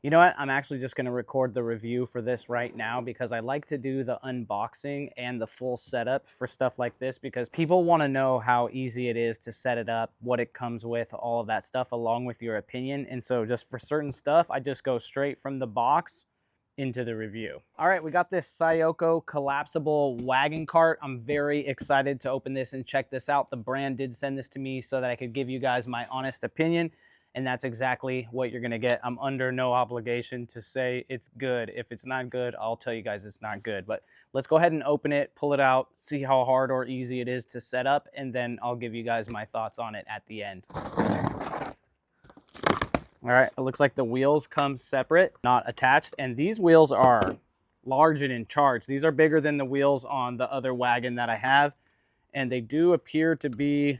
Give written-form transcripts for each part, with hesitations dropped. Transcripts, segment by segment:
You know what? I'm actually just going to record the review for this right now because I like to do the unboxing and the full setup for stuff like this because people want to know how easy it is to set it up, what it comes with, all of that stuff along with your opinion. And so just for certain stuff, I just go straight from the box into the review. All right, we got this SYOCYO collapsible wagon cart. I'm very excited to open this and check this out. The brand did send this to me so that I could give you guys my honest opinion. And that's exactly what you're gonna get. I'm under no obligation to say it's good. If it's not good, I'll tell you guys it's not good. But let's go ahead and open it, pull it out, see how hard or easy it is to set up, and then I'll give you guys my thoughts on it at the end. All right, it looks like the wheels come separate, not attached. And these wheels are large and in charge. These are bigger than the wheels on the other wagon that I have. And they do appear to be,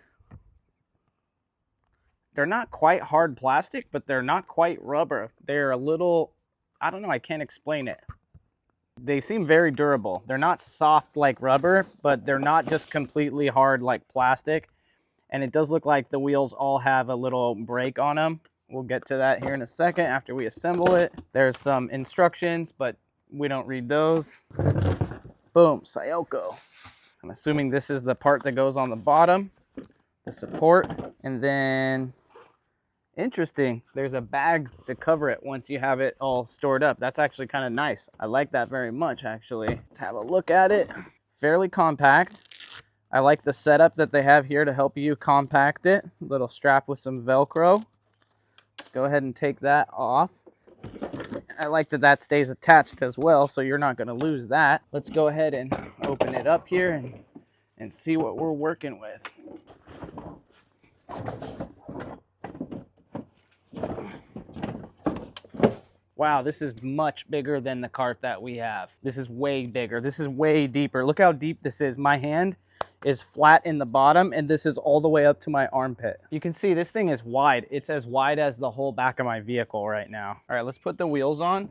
they're not quite hard plastic, but they're not quite rubber. They're a little, I don't know, I can't explain it. They seem very durable. They're not soft like rubber, but they're not just completely hard like plastic. And it does look like the wheels all have a little brake on them. We'll get to that here in a second after we assemble it. There's some instructions, but we don't read those. Boom, SYOCYO. I'm assuming this is the part that goes on the bottom, the support, and then interesting, there's a bag to cover it once you have it all stored up. That's actually kind of nice. I like that very much, actually. Let's have a look at it. Fairly compact. I like the setup that they have here to help you compact it. Little strap with some Velcro. Let's go ahead and take that off. I like that that stays attached as well, so you're not going to lose that. Let's go ahead and open it up here and see what we're working with. Wow, this is much bigger than the cart that we have. This is way bigger. This is way deeper. Look how deep this is. My hand is flat in the bottom, and this is all the way up to my armpit. You can see this thing is wide. It's as wide as the whole back of my vehicle right now. All right, let's put the wheels on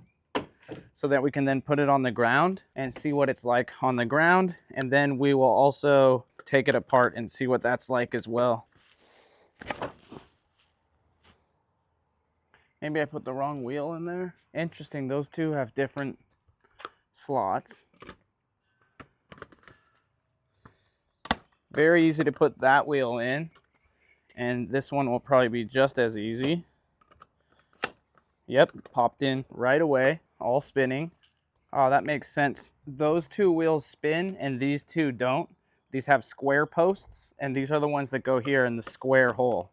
so that we can then put it on the ground and see what it's like on the ground. And then we will also take it apart and see what that's like as well. Maybe I put the wrong wheel in there. Interesting, those two have different slots. Very easy to put that wheel in. And this one will probably be just as easy. Yep, popped in right away, all spinning. Oh, that makes sense. Those two wheels spin and these two don't. These have square posts, and these are the ones that go here in the square hole.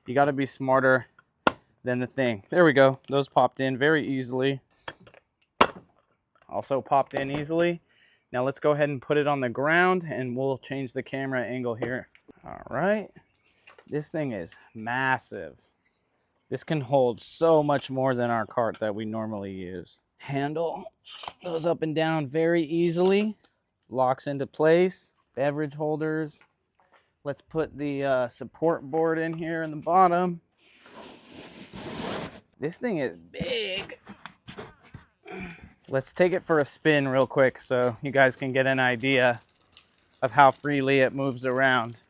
You gotta be smarter than the thing. There we go. Those popped in very easily. Also popped in easily. Now let's go ahead and put it on the ground and we'll change the camera angle here. All right. This thing is massive. This can hold so much more than our cart that we normally use. Handle goes up and down very easily. Locks into place. Beverage holders. Let's put the support board in here in the bottom. This thing is big. Let's take it for a spin real quick so you guys can get an idea of how freely it moves around.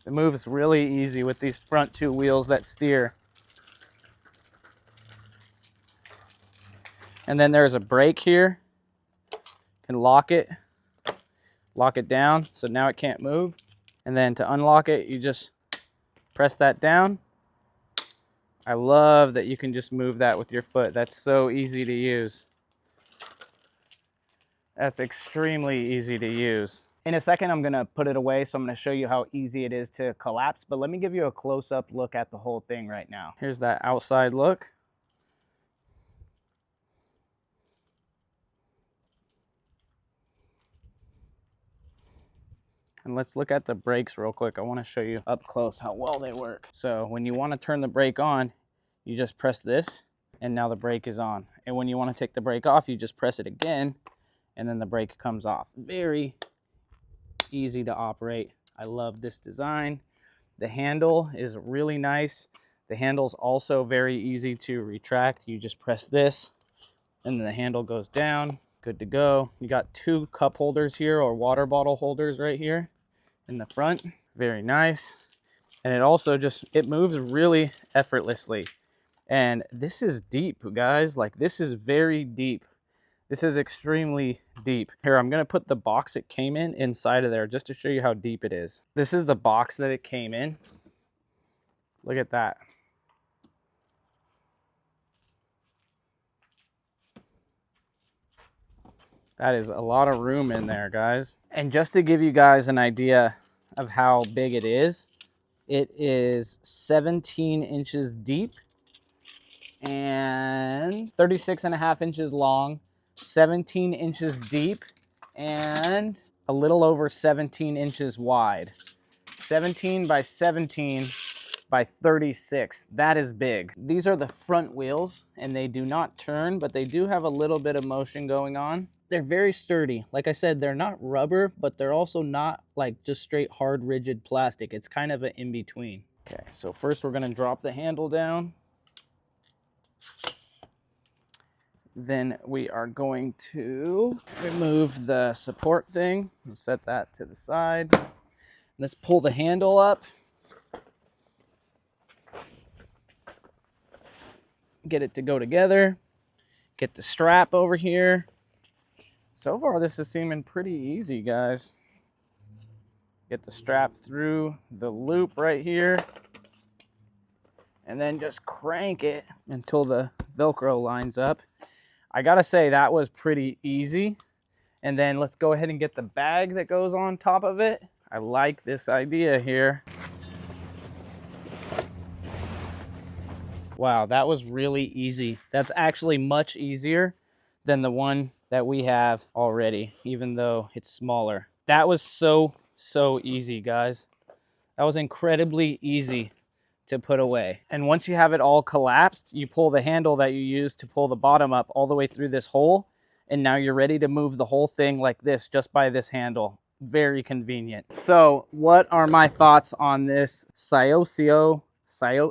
It moves really easy with these front two wheels that steer. And then there's a brake here. You can lock it down, so now it can't move. And then to unlock it, you just press that down. I love that you can just move that with your foot. That's so easy to use. That's extremely easy to use. In a second, I'm gonna put it away, so I'm gonna show you how easy it is to collapse, but let me give you a close-up look at the whole thing right now. Here's that outside look. And let's look at the brakes real quick. I want to show you up close how well they work. So when you want to turn the brake on, you just press this, and now the brake is on. And when you want to take the brake off, you just press it again, and then the brake comes off. Very easy to operate. I love this design. The handle is really nice. The handle's also very easy to retract. You just press this, And then the handle goes down, good to go. You got 2 cup holders here, or water bottle holders right here in the front. Very nice. And it also just, it moves really effortlessly. And this is deep, guys. Like, this is very deep. This is extremely deep. Here, I'm gonna put the box it came in inside of there just to show you how deep it is. This is the box that it came in. Look at that. That is a lot of room in there, guys. And just to give you guys an idea of how big it is 17 inches deep and 36.5 inches long, 17 inches deep, and a little over 17 inches wide. 17 by 17 by 36. That is big. These are the front wheels, and they do not turn, but they do have a little bit of motion going on. They're very sturdy. Like I said, they're not rubber, but they're also not like just straight hard, rigid plastic. It's kind of an in-between. Okay, so first we're gonna drop the handle down. Then we are going to remove the support thing. We'll set that to the side. Let's pull the handle up. Get it to go together. Get the strap over here. So far, this is seeming pretty easy, guys. Get the strap through the loop right here. And then just crank it until the Velcro lines up. I gotta say, that was pretty easy. And then let's go ahead and get the bag that goes on top of it. I like this idea here. Wow, that was really easy. That's actually much easier than the one that we have already, even though it's smaller. That was so easy, guys. That was incredibly easy to put away. And once you have it all collapsed, you pull the handle that you used to pull the bottom up all the way through this hole, and now you're ready to move the whole thing like this, just by this handle. Very convenient. So what are my thoughts on this SYOCYO?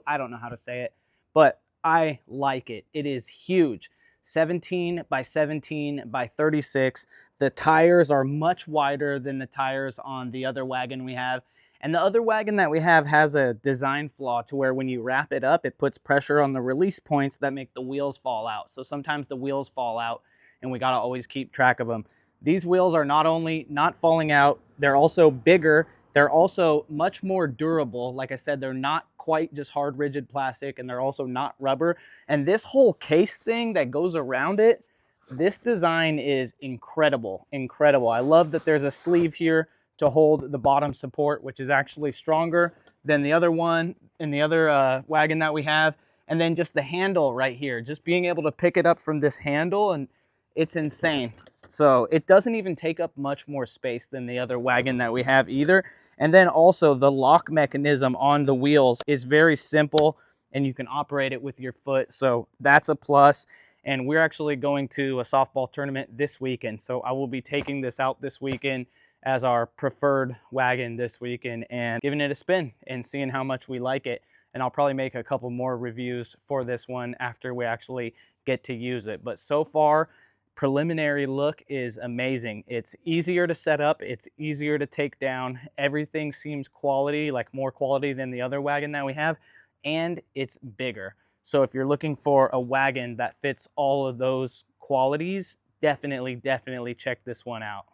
I don't know how to say it, but I like it. It is huge. 17 by 17 by 36. The tires are much wider than the tires on the other wagon we have. And the other wagon that we have has a design flaw to where when you wrap it up, it puts pressure on the release points that make the wheels fall out. So sometimes the wheels fall out and we gotta always keep track of them. These wheels are not only not falling out, they're also bigger. They're also much more durable. Like I said, they're not quite just hard, rigid plastic, and they're also not rubber. And this whole case thing that goes around it, this design is incredible, incredible. I love that there's a sleeve here to hold the bottom support, which is actually stronger than the other one in the other wagon that we have. And then just the handle right here, just being able to pick it up from this handle, and it's insane. So it doesn't even take up much more space than the other wagon that we have either. And then also the lock mechanism on the wheels is very simple and you can operate it with your foot. So that's a plus. And we're actually going to a softball tournament this weekend. So I will be taking this out this weekend as our preferred wagon this weekend and giving it a spin and seeing how much we like it. And I'll probably make a couple more reviews for this one after we actually get to use it. But so far, preliminary look is amazing. It's easier to set up, it's easier to take down. Everything seems quality, like more quality than the other wagon that we have, and it's bigger. So if you're looking for a wagon that fits all of those qualities, definitely check this one out.